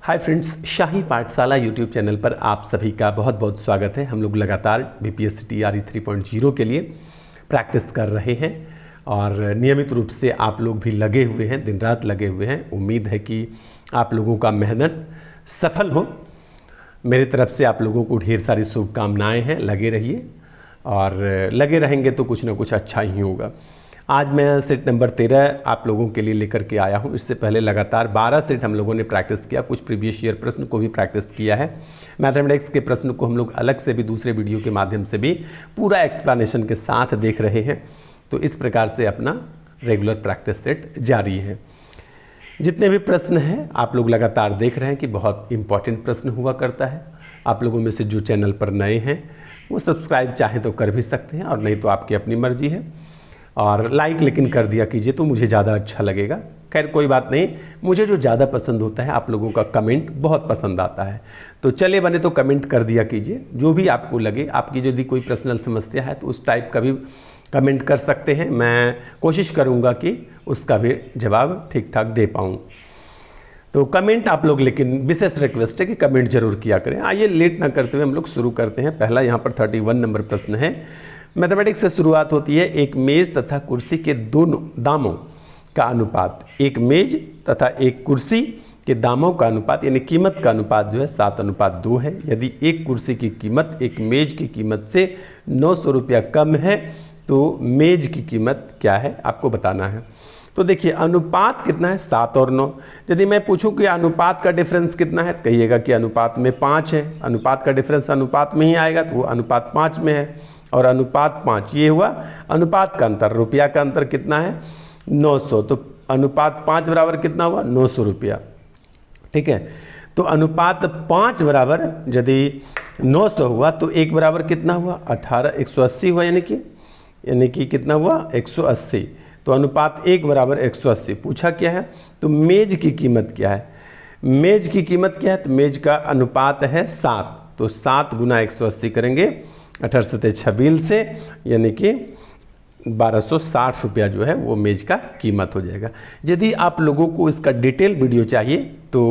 Hi friends, शाही पाठशाला YouTube channel पर आप सभी का बहुत बहुत स्वागत है। हम लोग लगातार बीपीएससी टीआरई 3.0 के लिए प्रैक्टिस कर रहे हैं और नियमित रूप से आप लोग भी लगे हुए हैं, दिन रात लगे हुए हैं। उम्मीद है कि आप लोगों का मेहनत सफल हो। मेरी तरफ से आप लोगों को ढेर सारी शुभकामनाएँ हैं। लगे रहिए और लगे रहेंगे तो कुछ ना कुछ अच्छा ही होगा। आज मैं सेट नंबर 13 आप लोगों के लिए लेकर के आया हूं। इससे पहले लगातार 12 सेट हम लोगों ने प्रैक्टिस किया, कुछ प्रीवियस ईयर प्रश्न को भी प्रैक्टिस किया है। मैथमेटिक्स के प्रश्न को हम लोग अलग से भी दूसरे वीडियो के माध्यम से भी पूरा एक्सप्लेनेशन के साथ देख रहे हैं। तो इस प्रकार से अपना रेगुलर प्रैक्टिस सेट जारी है। जितने भी प्रश्न हैं आप लोग लगातार देख रहे हैं कि बहुत इंपॉर्टेंट प्रश्न हुआ करता है। आप लोगों में से जो चैनल पर नए हैं वो सब्सक्राइब चाहें तो कर भी सकते हैं और नहीं तो आपकी अपनी मर्जी है। और लाइक लेकिन कर दिया कीजिए तो मुझे ज़्यादा अच्छा लगेगा। खैर कोई बात नहीं, मुझे जो ज़्यादा पसंद होता है आप लोगों का कमेंट बहुत पसंद आता है। तो चले बने तो कमेंट कर दिया कीजिए, जो भी आपको लगे। आपकी यदि कोई पर्सनल समस्या है तो उस टाइप का भी कमेंट कर सकते हैं। मैं कोशिश करूँगा कि उसका भी जवाब ठीक ठाक दे पाऊँ। तो कमेंट आप लोग, लेकिन विशेष रिक्वेस्ट है कि कमेंट जरूर किया करें। आइए लेट ना करते हुए हम लोग शुरू करते हैं। पहला यहाँ पर 31 नंबर प्रश्न है। मैथमेटिक्स से शुरुआत होती है। एक मेज तथा कुर्सी के दोनों दामों का अनुपात, एक मेज तथा एक कुर्सी के दामों का अनुपात यानी कीमत का अनुपात जो है 7:2 है। यदि एक कुर्सी की कीमत एक मेज की कीमत से 900 रुपया कम है तो मेज की कीमत क्या है आपको बताना है। तो देखिए अनुपात कितना है, 7 और 9। यदि मैं पूछूं कि अनुपात का डिफरेंस कितना है, कहिएगा कि अनुपात में 5 है। अनुपात का डिफरेंस अनुपात में ही आएगा तो वो अनुपात 5 में है। और अनुपात 5 ये हुआ अनुपात का अंतर। रुपया का अंतर कितना है, 900। तो अनुपात 5 बराबर कितना हुआ, 900 रुपया। ठीक है, तो अनुपात 5 बराबर यदि 900 हुआ तो 1 बराबर कितना हुआ, 18, 180 हुआ। यानी कि कितना हुआ, 180। तो अनुपात 1 बराबर 180। पूछा क्या है, तो मेज की कीमत क्या है। मेज की कीमत क्या है, तो मेज का अनुपात है 7। तो 7 गुना 180 करेंगे 18×7 से, यानी कि 1260 रुपया जो है वो मेज का कीमत हो जाएगा। यदि आप लोगों को इसका डिटेल वीडियो चाहिए तो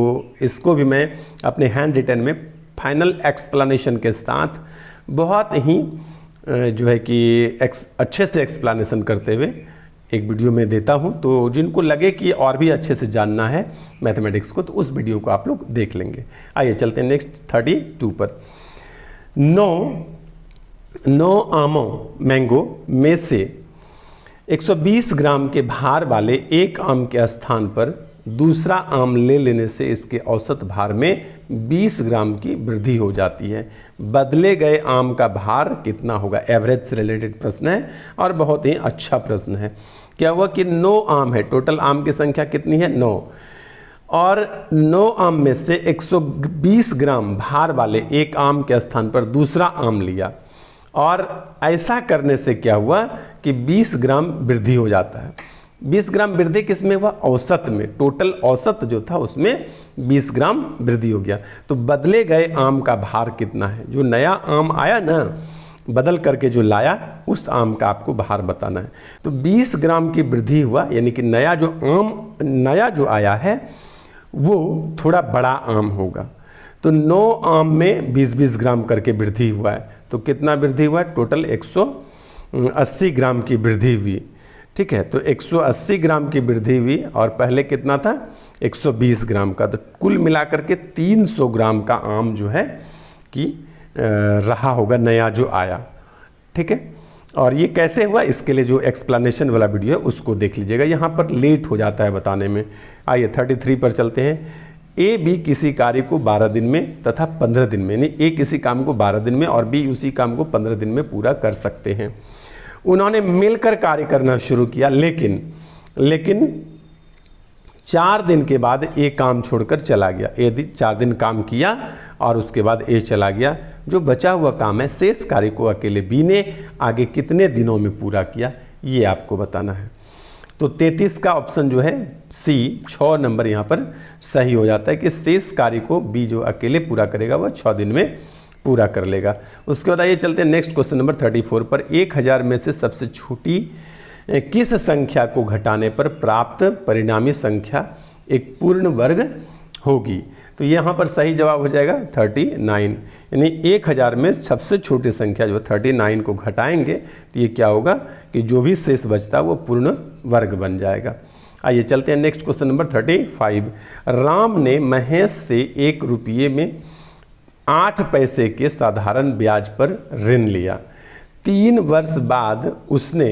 इसको भी मैं अपने हैंड रिटन में फाइनल एक्सप्लेनेशन के साथ बहुत ही जो है कि अच्छे से एक्सप्लेनेशन करते हुए एक वीडियो में देता हूं। तो जिनको लगे कि और भी अच्छे से जानना है मैथमेटिक्स को तो उस वीडियो को आप लोग देख लेंगे। आइए चलते हैं नेक्स्ट 32 पर। 9 आमों मैंगो में से 120 ग्राम के भार वाले एक आम के स्थान पर दूसरा आम ले लेने से इसके औसत भार में 20 ग्राम की वृद्धि हो जाती है। बदले गए आम का भार कितना होगा। एवरेज से रिलेटेड प्रश्न है और बहुत ही अच्छा प्रश्न है। क्या हुआ कि 9 आम है, टोटल आम की संख्या कितनी है, 9। और 9 आम में से 120 ग्राम भार वाले एक आम के स्थान पर दूसरा आम लिया और ऐसा करने से क्या हुआ कि 20 ग्राम वृद्धि हो जाता है। 20 ग्राम वृद्धि किसमें हुआ, औसत में। टोटल औसत जो था उसमें 20 ग्राम वृद्धि हो गया। तो बदले गए आम का भार कितना है। जो नया आम आया ना, बदल करके जो लाया उस आम का आपको भार बताना है। तो 20 ग्राम की वृद्धि हुआ, यानी कि नया जो आया है वो थोड़ा बड़ा आम होगा। तो 9 आम में 20-20 ग्राम करके वृद्धि हुआ है। तो कितना वृद्धि हुआ, टोटल 180 ग्राम की वृद्धि हुई। ठीक है, तो 180 ग्राम की वृद्धि हुई और पहले कितना था, 120 ग्राम का। तो कुल मिलाकर के 300 ग्राम का आम जो है कि रहा होगा नया जो आया। ठीक है, और ये कैसे हुआ इसके लिए जो एक्सप्लेनेशन वाला वीडियो है उसको देख लीजिएगा। यहाँ पर लेट हो जाता है बताने में। आइए 33 पर चलते हैं। ए बी किसी कार्य को 12 दिन में तथा 15 दिन में, यानी ए किसी काम को 12 दिन में और बी उसी काम को 15 दिन में पूरा कर सकते हैं। उन्होंने मिलकर कार्य करना शुरू किया, लेकिन 4 दिन के बाद ए काम छोड़कर चला गया। ए 4 दिन काम किया और उसके बाद ए चला गया। जो बचा हुआ काम है, शेष कार्य को अकेले बी ने आगे कितने दिनों में पूरा किया, ये आपको बताना है। तो 33 का ऑप्शन जो है सी, 6 नंबर यहाँ पर सही हो जाता है कि शेष कार्य को बी जो अकेले पूरा करेगा वह 6 दिन में पूरा कर लेगा। उसके बाद आइए चलते हैं नेक्स्ट क्वेश्चन नंबर 34 पर। 1000 में से सबसे छोटी किस संख्या को घटाने पर प्राप्त परिणामी संख्या एक पूर्ण वर्ग होगी। तो यहाँ पर सही जवाब हो जाएगा 39, यानी 1000 में सबसे छोटी संख्या जो 39 को घटाएंगे तो ये क्या होगा कि जो भी शेष बचता है वो पूर्ण वर्ग बन जाएगा। आइए चलते हैं नेक्स्ट क्वेश्चन नंबर 35। राम ने महेश से 1 रुपये में 8 पैसे के साधारण ब्याज पर ऋण लिया। 3 वर्ष बाद उसने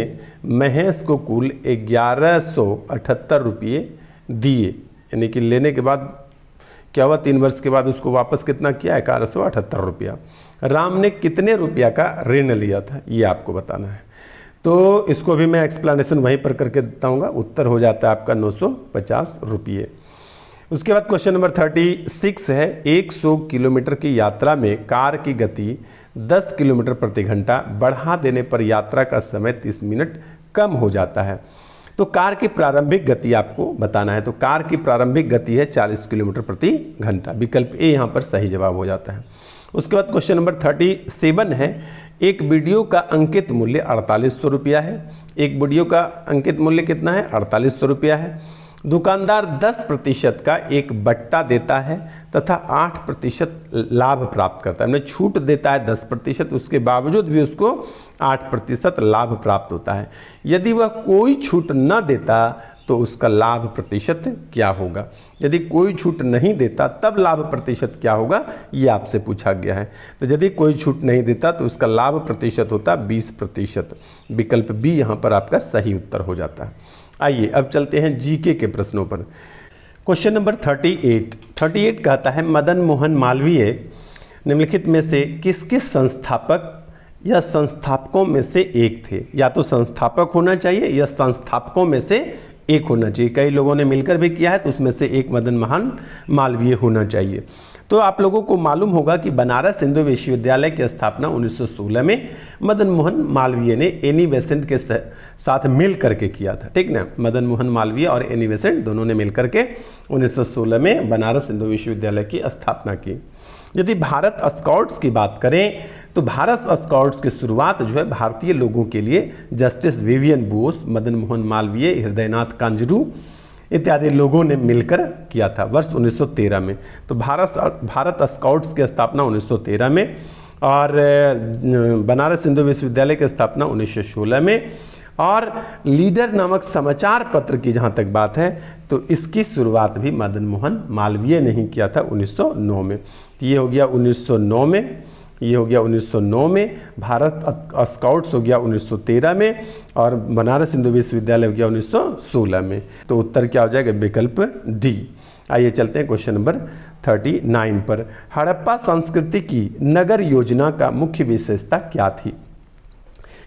महेश को कुल 1178 रुपये दिए, यानी कि लेने के बाद क्या हुआ, 3 वर्ष के बाद उसको वापस कितना किया, 1178 रुपया। राम ने कितने रुपया का ऋण लिया था ये आपको बताना है। तो इसको भी मैं एक्सप्लेनेशन वहीं पर करके देता हूँ। उत्तर हो जाता है आपका 950 रुपये। उसके बाद क्वेश्चन नंबर 36 है, 100 किलोमीटर की यात्रा में कार की गति 10 किलोमीटर प्रति घंटा बढ़ा देने पर यात्रा का समय 30 मिनट कम हो जाता है। तो कार की प्रारंभिक गति आपको बताना है। तो कार की प्रारंभिक गति है 40 किलोमीटर प्रति घंटा। विकल्प ए यहाँ पर सही जवाब हो जाता है। उसके बाद क्वेश्चन नंबर 37 है, एक वीडियो का अंकित मूल्य 4800 रुपया है। एक वीडियो का अंकित मूल्य कितना है, 4800 रुपया है। दुकानदार 10% का एक बट्टा देता है तथा 8% लाभ प्राप्त करता है। मतलब छूट देता है 10%, उसके बावजूद भी उसको 8% लाभ प्राप्त होता है। यदि वह कोई छूट न देता तो उसका लाभ प्रतिशत क्या होगा। यदि कोई छूट नहीं देता तब लाभ प्रतिशत क्या होगा, ये आपसे पूछा गया है। तो यदि कोई छूट नहीं देता तो उसका लाभ प्रतिशत होता 20%। विकल्प बी यहाँ पर आपका सही उत्तर हो जाता है। आइए अब चलते हैं जीके के प्रश्नों पर। क्वेश्चन नंबर 38 कहता है, मदन मोहन मालवीय निम्नलिखित में से किसके संस्थापक या संस्थापकों में से एक थे। या तो संस्थापक होना चाहिए या संस्थापकों में से एक होना चाहिए। कई लोगों ने मिलकर भी किया है तो उसमें से एक मदन मोहन मालवीय होना चाहिए। तो आप लोगों को मालूम होगा कि बनारस हिंदू विश्वविद्यालय की स्थापना 1916 में मदन मोहन मालवीय ने एनी बेसेंट के साथ मिल करके किया था। ठीक ना, मदन मोहन मालवीय और एनी बेसेंट दोनों ने मिल करके 1916 में बनारस हिंदू विश्वविद्यालय की स्थापना की। यदि भारत स्काउट्स की बात करें तो भारत स्काउट्स की शुरुआत जो है भारतीय लोगों के लिए जस्टिस विवियन बोस, मदन मोहन मालवीय, हृदयनाथ कांजरू इत्यादि लोगों ने मिलकर किया था वर्ष 1913 में। तो भारत स्काउट्स की स्थापना 1913 में और बनारस हिंदू विश्वविद्यालय की स्थापना 1916 में। और लीडर नामक समाचार पत्र की जहाँ तक बात है तो इसकी शुरुआत भी मदन मोहन मालवीय ने ही किया था 1909 में। तो ये हो गया 1909 में, ये हो गया 1909 में, भारत स्काउट्स हो गया 1913 में और बनारस हिंदू विश्वविद्यालय हो गया 1916 में। तो उत्तर क्या हो जाएगा, विकल्प डी। आइए चलते हैं क्वेश्चन नंबर 39 पर। हड़प्पा संस्कृति की नगर योजना का मुख्य विशेषता क्या थी।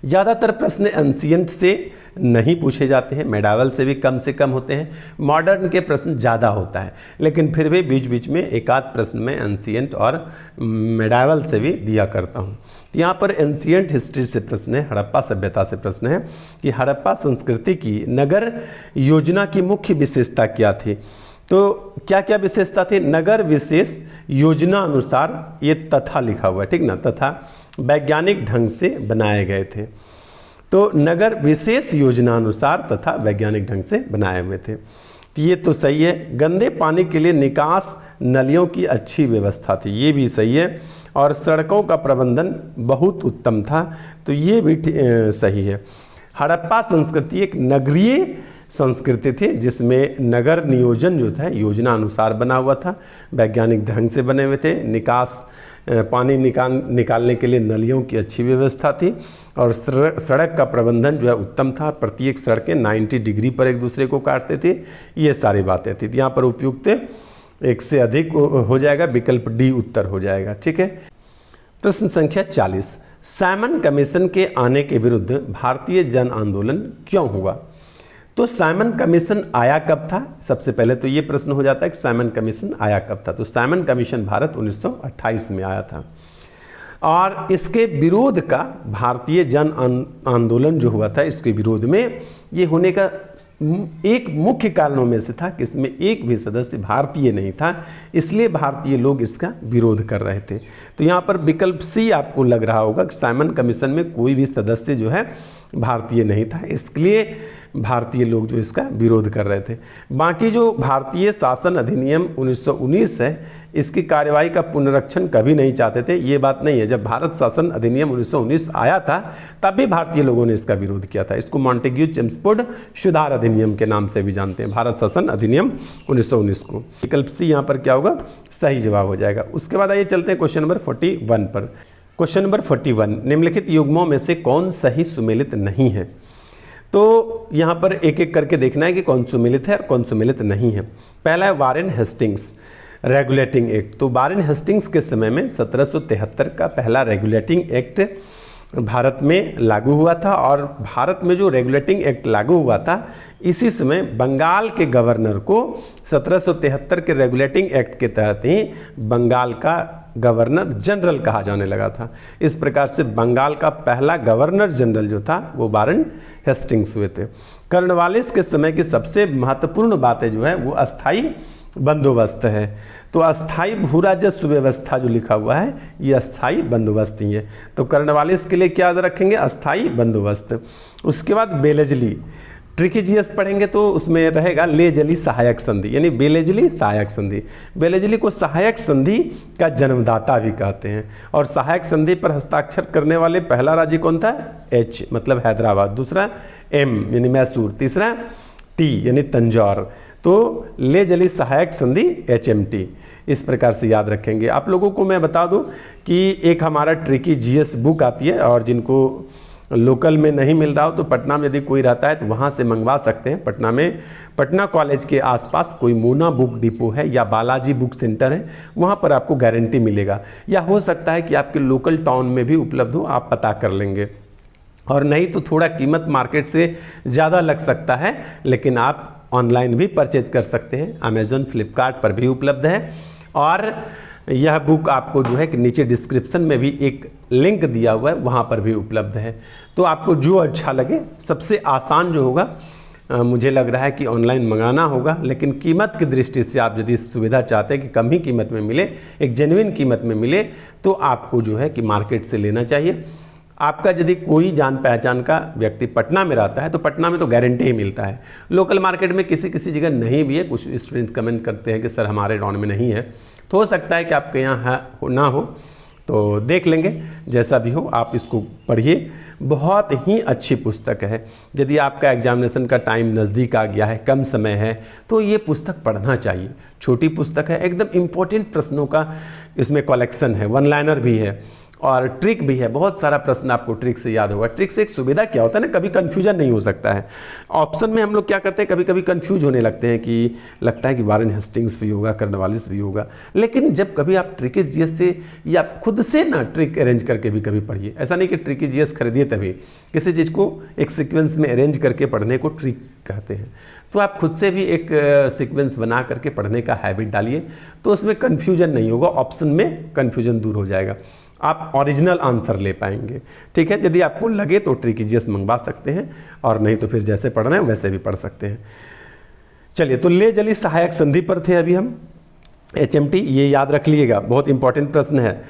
ज़्यादातर प्रश्न एंशिएंट से नहीं पूछे जाते हैं, मेडावल से भी कम होते हैं, मॉडर्न के प्रश्न ज़्यादा होता है, लेकिन फिर भी बीच बीच में एक आध प्रश्न में एंशिएंट और मेडावल से भी दिया करता हूँ। यहाँ पर एंशिएंट हिस्ट्री से प्रश्न है, हड़प्पा सभ्यता से प्रश्न है कि हड़प्पा संस्कृति की नगर योजना की मुख्य विशेषता क्या थी। तो क्या क्या विशेषता थी, नगर विशेष योजना अनुसार, ये तथा लिखा हुआ है, ठीक ना, तथा वैज्ञानिक ढंग से बनाए गए थे। तो नगर विशेष योजना अनुसार तथा वैज्ञानिक ढंग से बनाए हुए थे, तो ये तो सही है। गंदे पानी के लिए निकास नलियों की अच्छी व्यवस्था थी, ये भी सही है। और सड़कों का प्रबंधन बहुत उत्तम था, तो ये भी सही है। हड़प्पा संस्कृति एक नगरीय संस्कृति थी जिसमें नगर नियोजन जो था योजना अनुसार बना हुआ था, वैज्ञानिक ढंग से बने हुए थे। निकास पानी निकालने के लिए नलियों की अच्छी व्यवस्था थी और सड़क का प्रबंधन जो है उत्तम था। प्रत्येक सड़कें 90 डिग्री पर एक दूसरे को काटते थे, ये सारी बातें थी। यहाँ पर उपयुक्त एक से अधिक हो जाएगा, विकल्प डी उत्तर हो जाएगा। ठीक है, प्रश्न संख्या 40, साइमन कमीशन के आने के विरुद्ध भारतीय जन आंदोलन क्यों हुआ। तो साइमन कमीशन आया कब था, सबसे पहले तो ये प्रश्न हो जाता है कि साइमन कमीशन आया कब था। तो साइमन कमीशन भारत 1928 में आया था और इसके विरोध का भारतीय जन आंदोलन जो हुआ था, इसके विरोध में ये होने का एक मुख्य कारणों में से था कि इसमें एक भी सदस्य भारतीय नहीं था, इसलिए भारतीय लोग इसका विरोध कर रहे थे। तो यहाँ पर विकल्प सी आपको लग रहा होगा कि साइमन कमीशन में कोई भी सदस्य जो है भारतीय नहीं था, इसलिए भारतीय लोग जो इसका विरोध कर रहे थे। बाकी जो भारतीय शासन अधिनियम 1919 है, इसकी कार्यवाही का पुनरीक्षण कभी नहीं चाहते थे, ये बात नहीं है। जब भारत शासन अधिनियम 1919 आया था तब भी भारतीय लोगों ने इसका विरोध किया था। इसको मॉन्टेग्यू चेम्सफोर्ड सुधार अधिनियम के नाम से भी जानते हैं, भारत शासन अधिनियम 1919 को। विकल्प सी यहाँ पर क्या होगा, सही जवाब हो जाएगा। उसके बाद आइए चलते हैं क्वेश्चन नंबर 41 पर। क्वेश्चन नंबर 41, निम्नलिखित युग्मों में से कौन सही सुमेलित नहीं है। तो यहाँ पर एक एक करके देखना है कि कौन सुमेलित है और कौन सुमेलित नहीं है। पहला है वारेन हेस्टिंग्स रेगुलेटिंग एक्ट। तो वारेन हेस्टिंग्स के समय में 1773 का पहला रेगुलेटिंग एक्ट भारत में लागू हुआ था, और भारत में जो रेगुलेटिंग एक्ट लागू हुआ था इसी समय बंगाल के गवर्नर को 1773 के रेगुलेटिंग एक्ट के तहत ही बंगाल का गवर्नर जनरल कहा जाने लगा था। इस प्रकार से बंगाल का पहला गवर्नर जनरल जो था वो वारेन हेस्टिंग्स हुए थे। कॉर्नवालिस के समय की सबसे महत्वपूर्ण बातें जो है वो अस्थाई बंदोबस्त है। तो अस्थाई भू राजस्व व्यवस्था जो लिखा हुआ है ये अस्थाई बंदोबस्त ही है। तो कॉर्नवालिस के लिए क्या याद रखेंगे, अस्थाई बंदोबस्त। उसके बाद बेलेजली, ट्रिकी जीएस पढ़ेंगे तो उसमें रहेगा लेजली सहायक संधि, यानी बेलेजली सहायक संधि। बेलेजली को सहायक संधि का जन्मदाता भी कहते हैं। और सहायक संधि पर हस्ताक्षर करने वाले पहला राज्य कौन था, एच मतलब हैदराबाद, दूसरा एम यानी मैसूर, तीसरा टी यानी तंजौर। तो लेजली सहायक संधि HMT, इस प्रकार से याद रखेंगे। आप लोगों को मैं बता दूं कि एक हमारा ट्रिकी जीएस बुक आती है, और जिनको लोकल में नहीं मिल रहा हो तो पटना में यदि कोई रहता है तो वहाँ से मंगवा सकते हैं। पटना में पटना कॉलेज के आसपास कोई मोना बुक डिपो है या बालाजी बुक सेंटर है, वहाँ पर आपको गारंटी मिलेगा। या हो सकता है कि आपके लोकल टाउन में भी उपलब्ध हो, आप पता कर लेंगे। और नहीं तो थोड़ा कीमत मार्केट से ज़्यादा लग सकता है, लेकिन आप ऑनलाइन भी परचेज कर सकते हैं। अमेज़ॉन, फ्लिपकार्ट पर भी उपलब्ध है। और यह बुक आपको जो है कि नीचे डिस्क्रिप्शन में भी एक लिंक दिया हुआ है, वहाँ पर भी उपलब्ध है। तो आपको जो अच्छा लगे, सबसे आसान जो होगा मुझे लग रहा है कि ऑनलाइन मंगाना होगा। लेकिन कीमत की दृष्टि से आप यदि सुविधा चाहते हैं कि कम ही कीमत में मिले, एक जेन्युइन कीमत में मिले, तो आपको जो है कि मार्केट से लेना चाहिए। आपका यदि कोई जान पहचान का व्यक्ति पटना में रहता है तो पटना में तो गारंटी ही मिलता है। लोकल मार्केट में किसी किसी जगह नहीं भी है। कुछ स्टूडेंट्स कमेंट करते हैं कि सर हमारे टाउन में नहीं है, तो हो सकता है कि आपके यहाँ ना हो, तो देख लेंगे। जैसा भी हो आप इसको पढ़िए, बहुत ही अच्छी पुस्तक है। यदि आपका एग्जामिनेशन का टाइम नज़दीक आ गया है, कम समय है, तो ये पुस्तक पढ़ना चाहिए। छोटी पुस्तक है, एकदम इम्पोर्टेंट प्रश्नों का इसमें कलेक्शन है, वन लाइनर भी है और ट्रिक भी है। बहुत सारा प्रश्न आपको ट्रिक से याद होगा। ट्रिक से एक सुविधा क्या होता है ना, कभी कन्फ्यूजन नहीं हो सकता है। ऑप्शन में हम लोग क्या करते हैं, कभी कभी कन्फ्यूज होने लगते हैं कि लगता है कि वारेन हेस्टिंग्स भी होगा, कॉर्नवालिस भी होगा। लेकिन जब कभी आप ट्रिकी जीएस से या खुद से ना ट्रिक अरेंज करके भी कभी पढ़िए। ऐसा नहीं कि ट्रिकी जीएस खरीदिए तभी, किसी चीज़ को एक सीक्वेंस में अरेंज करके पढ़ने को ट्रिक कहते हैं। तो आप खुद से भी एक सीक्वेंस बना करके पढ़ने का हैबिट डालिए, तो उसमें कन्फ्यूजन नहीं होगा। ऑप्शन में कन्फ्यूजन दूर हो जाएगा, आप ओरिजिनल आंसर ले पाएंगे। ठीक है, यदि आपको लगे तो ट्रिकी जीएस मंगवा सकते हैं, और नहीं तो फिर जैसे पढ़ना है वैसे भी पढ़ सकते हैं। चलिए, तो ले जली सहायक संधि पर थे अभी हम। HMT ये याद रख लीजिएगा, बहुत इंपॉर्टेंट प्रश्न है।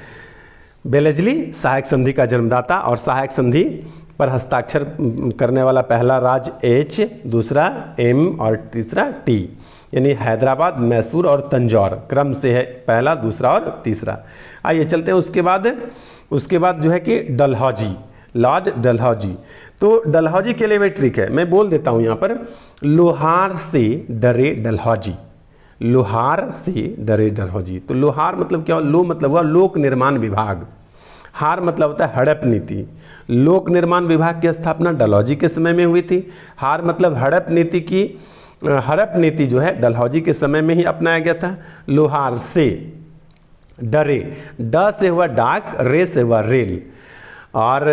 बेलेजली सहायक संधि का जन्मदाता, और सहायक संधि पर हस्ताक्षर करने वाला पहला राज्य H, दूसरा M और तीसरा T, यानी हैदराबाद, मैसूर और तंजौर क्रम से है, पहला, दूसरा और तीसरा। आइए चलते हैं उसके बाद जो है कि डलहौजी, लॉर्ड डलहौजी। तो डलहौजी के लिए भी ट्रिक है, मैं बोल देता हूँ यहाँ पर। लोहार से डरे डलहौजी, लोहार से डरे डलहौजी। तो लोहार मतलब क्या, लो मतलब हुआ लोक निर्माण विभाग, हार मतलब होता है हड़प नीति। लोक निर्माण विभाग की स्थापना डलहौजी के समय में हुई थी। हार मतलब हड़प नीति की, हड़प नीति जो है डलहौजी के समय में ही अपनाया गया था। लोहार से डरे, ड से हुआ डाक, रे से हुआ रेल। और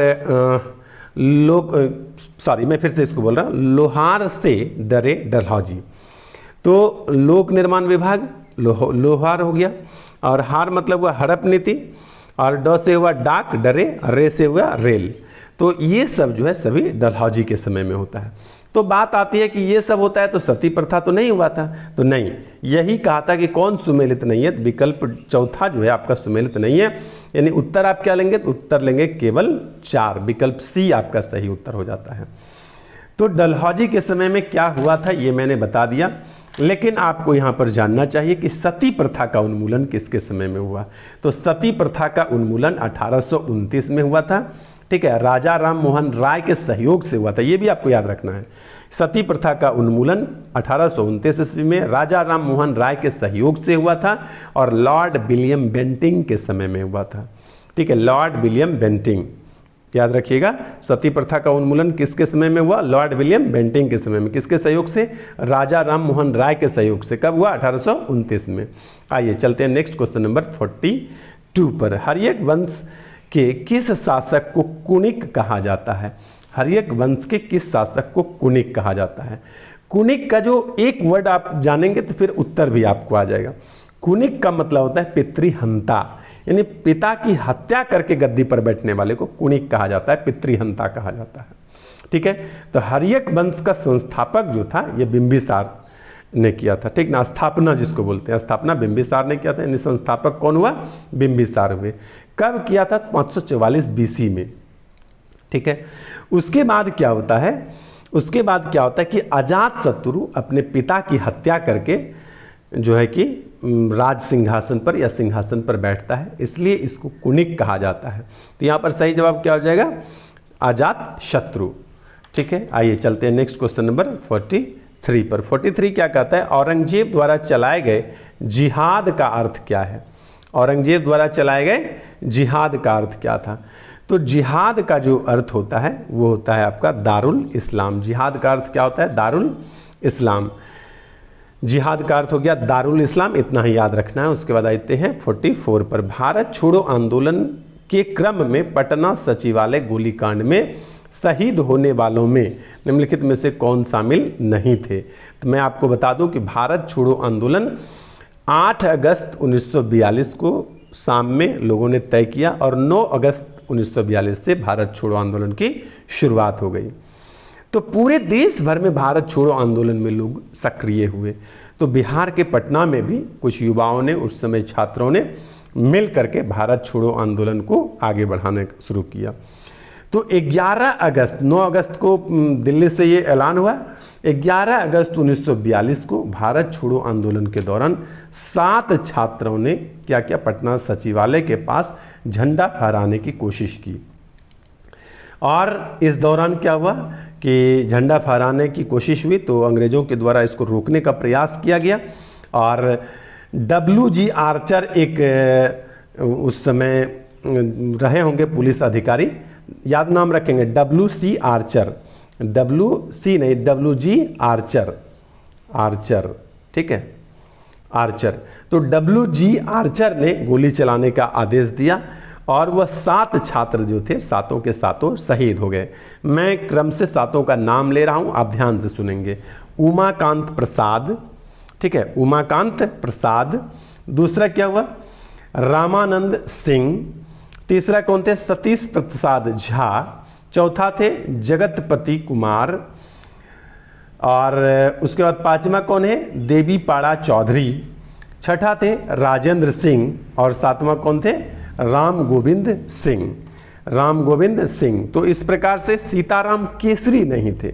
मैं फिर से इसको बोल रहा हूँ, लोहार से डरे डलहौजी। तो लोक निर्माण विभाग लोहार हो गया, और हार मतलब हुआ हड़प नीति, और ड से हुआ डाक, डरे, रे से हुआ रेल। तो ये सब जो है सभी डलहौजी के समय में होता है। तो बात आती है कि ये सब होता है तो सती प्रथा तो नहीं हुआ था, तो नहीं, यही कहा था कि कौन सुमेलित नहीं है, विकल्प चौथा जो है आपका सुमेलित नहीं है, यानी उत्तर आप क्या लेंगे, तो उत्तर लेंगे केवल 4, विकल्प सी आपका सही उत्तर हो जाता है। तो डलहौजी के समय में क्या हुआ था ये मैंने बता दिया, लेकिन आपको यहाँ पर जानना चाहिए कि सती प्रथा का उन्मूलन किसके समय में हुआ। तो सती प्रथा का उन्मूलन 1829 में हुआ था, ठीक है, राजा राम मोहन राय के सहयोग से हुआ था, ये भी आपको याद रखना है। सती प्रथा का उन्मूलन 1829 ईस्वी में राजा राम मोहन राय के सहयोग से हुआ था और लॉर्ड विलियम बेंटिंग के समय में हुआ था, ठीक है, लॉर्ड विलियम बेंटिंग, याद रखिएगा। सती प्रथा का उन्मूलन किसके समय में हुआ, लॉर्ड विलियम बेंटिंग के समय में, किसके सहयोग से, राजा राम मोहन राय के सहयोग से। कब हुआ, 1829 में। आइए चलते हैं नेक्स्ट क्वेश्चन नंबर 42 पर। हर्यक वंश के किस शासक को कुणिक कहा जाता है, हर्यक वंश के किस शासक को कुणिक कहा जाता है। कुणिक का जो एक वर्ड आप जानेंगे तो फिर उत्तर भी आपको आ जाएगा। कुणिक का मतलब होता है पितृहंता, यानी पिता की हत्या करके गद्दी पर बैठने वाले को कुणिक कहा जाता है, पितृहंता कहा जाता है, ठीक है। तो हर्यक वंश का संस्थापक जो था ये बिंबिसार ने किया था, ठीक ना, स्थापना जिसको बोलते हैं, स्थापना बिंबिसार ने किया था, यानी संस्थापक कौन हुआ, बिंबिसार हुए। कब किया था, 544 BC में, ठीक है। उसके बाद क्या होता है, उसके बाद क्या होता है कि अजात शत्रु अपने पिता की हत्या करके जो है कि राज सिंहासन पर या सिंहासन पर बैठता है, इसलिए इसको कुणिक कहा जाता है। तो यहाँ पर सही जवाब क्या हो जाएगा, अजात शत्रु, ठीक है। आइए चलते हैं नेक्स्ट क्वेश्चन नंबर 43 पर। 43 क्या कहता है, औरंगजेब द्वारा चलाए गए जिहाद का अर्थ क्या है। औरंगजेब द्वारा चलाए गए जिहाद का अर्थ क्या था। तो जिहाद का जो अर्थ होता है वो होता है आपका दारुल इस्लाम। जिहाद का अर्थ क्या होता है, दारुल इस्लाम। जिहाद का अर्थ हो गया दारुल इस्लाम, इतना ही याद रखना है। उसके बाद आते हैं 44 पर। भारत छोड़ो आंदोलन के क्रम में पटना सचिवालय गोलीकांड में शहीद होने वालों में निम्नलिखित में से कौन शामिल नहीं थे। तो मैं आपको बता दूं कि भारत छोड़ो आंदोलन 8 अगस्त 1942 को शाम में लोगों ने तय किया और 9 अगस्त 1942 से भारत छोड़ो आंदोलन की शुरुआत हो गई। तो पूरे देश भर में भारत छोड़ो आंदोलन में लोग सक्रिय हुए। तो बिहार के पटना में भी कुछ युवाओं ने, उस समय छात्रों ने मिल करके भारत छोड़ो आंदोलन को आगे बढ़ाने शुरू किया। तो 11 अगस्त, 9 अगस्त को दिल्ली से ये ऐलान हुआ। 11 अगस्त 1942 को भारत छोड़ो आंदोलन के दौरान 7 छात्रों ने क्या किया, पटना सचिवालय के पास झंडा फहराने की कोशिश की। और इस दौरान क्या हुआ कि झंडा फहराने की कोशिश हुई तो अंग्रेजों के द्वारा इसको रोकने का प्रयास किया गया। और WG आर्चर एक उस समय रहे होंगे पुलिस अधिकारी, याद नाम रखेंगे, WC आर्चर, WC नहीं WG आर्चर, आर्चर, ठीक है, आर्चर। तो WG आर्चर ने गोली चलाने का आदेश दिया और वह 7 छात्र जो थे, सातों के सातों शहीद हो गए। मैं क्रम से सातों का नाम ले रहा हूं, आप ध्यान से सुनेंगे। उमाकांत प्रसाद, ठीक है, उमाकांत प्रसाद। दूसरा क्या हुआ, रामानंद सिंह। तीसरा कौन थे, सतीश प्रसाद झा। चौथा थे जगतपति कुमार। और उसके बाद 5वां कौन है, देवी पाड़ा चौधरी। छठा थे राजेंद्र सिंह और 7वां कौन थे, राम गोविंद सिंह, राम गोविंद सिंह। तो इस प्रकार से सीताराम केसरी नहीं थे,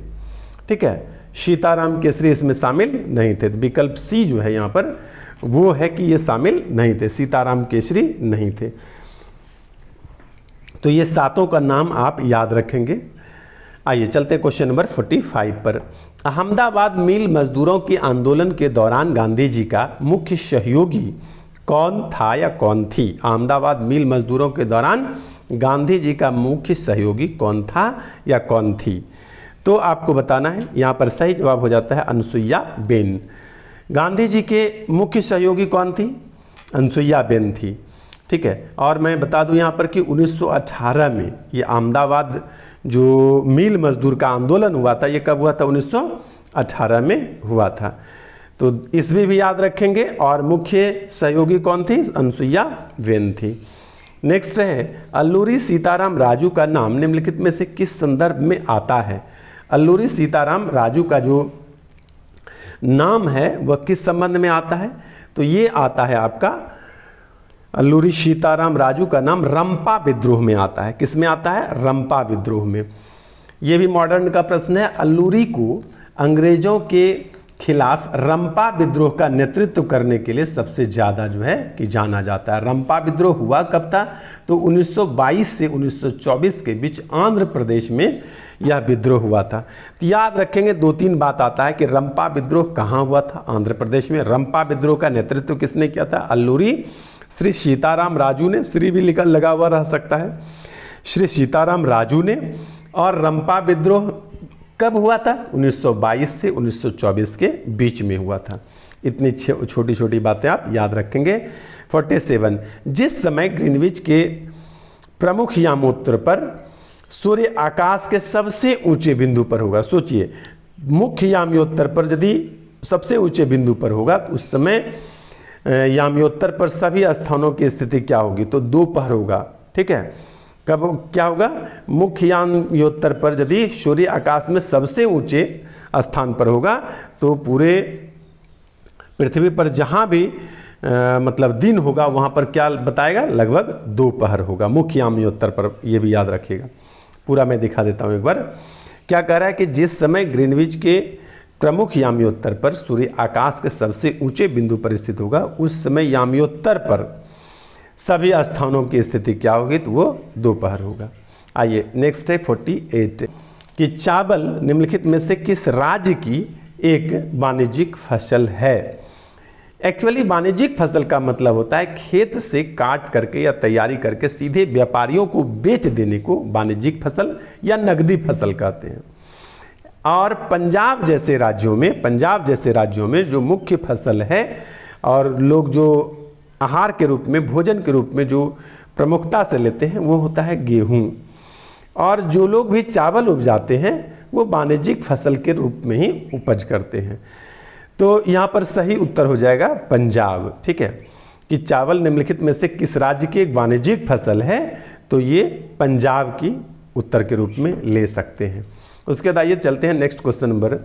ठीक है, सीताराम केसरी इसमें शामिल नहीं थे। विकल्प सी जो है यहाँ पर वो है कि ये शामिल नहीं थे, सीताराम केसरी नहीं थे। तो ये सातों का नाम आप याद रखेंगे। आइए चलते क्वेश्चन नंबर 45 पर। अहमदाबाद मिल मजदूरों के आंदोलन के दौरान गांधी जी का मुख्य सहयोगी कौन था या कौन थी। अहमदाबाद मिल मजदूरों के दौरान गांधी जी का मुख्य सहयोगी कौन था या कौन थी। तो आपको बताना है, यहाँ पर सही जवाब हो जाता है अनसुईया बेन। गांधी जी के मुख्य सहयोगी कौन थी, अनसुईया बेन थी, ठीक है। और मैं बता दूं यहाँ पर कि 1918 में ये अहमदाबाद जो मिल मजदूर का आंदोलन हुआ था, ये कब हुआ था, 1918 में हुआ था। तो इसमें भी याद रखेंगे। और मुख्य सहयोगी कौन थी, अनसुईया बेन थी। नेक्स्ट है, अल्लूरी सीताराम राजू का नाम निम्नलिखित में से किस संदर्भ में आता है। अल्लूरी सीताराम राजू का जो नाम है वह किस संबंध में आता है? तो ये आता है आपका अल्लूरी सीताराम राजू का नाम रंपा विद्रोह में आता है। किस में आता है? रंपा विद्रोह में। ये भी मॉडर्न का प्रश्न है। अल्लूरी को अंग्रेजों के खिलाफ रंपा विद्रोह का नेतृत्व करने के लिए सबसे ज़्यादा जो है कि जाना जाता है। रंपा विद्रोह हुआ कब था? तो 1922 से 1924 के बीच आंध्र प्रदेश में यह विद्रोह हुआ था। तो याद रखेंगे 2-3 बात आता है कि रंपा विद्रोह कहाँ हुआ था? आंध्र प्रदेश में। रंपा विद्रोह का नेतृत्व किसने किया था? अल्लूरी श्री सीताराम राजू ने, श्री भी लगा हुआ रह सकता है, श्री सीताराम राजू ने। और रंपा विद्रोह कब हुआ था? 1922 से 1924 के बीच में हुआ था। इतनी छोटी छोटी बातें आप याद रखेंगे। 47, जिस समय ग्रीनविच के प्रमुख यामोत्तर पर सूर्य आकाश के सबसे ऊंचे बिंदु पर होगा। सोचिए, मुख्य याम्योत्तर पर यदि सबसे ऊंचे बिंदु पर होगा तो उस समय याम्योत्तर पर सभी स्थानों की स्थिति क्या होगी? तो दोपहर होगा। ठीक है, कब क्या होगा? मुख्य याम्योत्तर पर यदि सूर्य आकाश में सबसे ऊंचे स्थान पर होगा तो पूरे पृथ्वी पर जहाँ भी मतलब दिन होगा वहाँ पर क्या बताएगा? लगभग दोपहर होगा मुख्य याम्योत्तर पर। ये भी याद रखिएगा। पूरा मैं दिखा देता हूँ एक बार। क्या कह रहा है कि जिस समय ग्रीनविच के प्रमुख याम्योत्तर पर सूर्य आकाश के सबसे ऊंचे बिंदु पर स्थित होगा उस समय याम्योत्तर पर सभी स्थानों की स्थिति क्या होगी? तो वो दोपहर होगा। आइए नेक्स्ट है 48 कि चावल निम्नलिखित में से किस राज्य की एक वाणिज्यिक फसल है? एक्चुअली वाणिज्यिक फसल का मतलब होता है खेत से काट करके या तैयारी करके सीधे व्यापारियों को बेच देने को वाणिज्यिक फसल या नगदी फसल कहते हैं। और पंजाब जैसे राज्यों में जो मुख्य फसल है और लोग जो आहार के रूप में, भोजन के रूप में जो प्रमुखता से लेते हैं वो होता है गेहूं। और जो लोग भी चावल उपजाते हैं वो वाणिज्यिक फसल के रूप में ही उपज करते हैं। तो यहाँ पर सही उत्तर हो जाएगा पंजाब। ठीक है, कि चावल निम्नलिखित में से किस राज्य की एक वाणिज्यिक फसल है? तो ये पंजाब की उत्तर के रूप में ले सकते हैं। उसके बाद आइए चलते हैं नेक्स्ट क्वेश्चन नंबर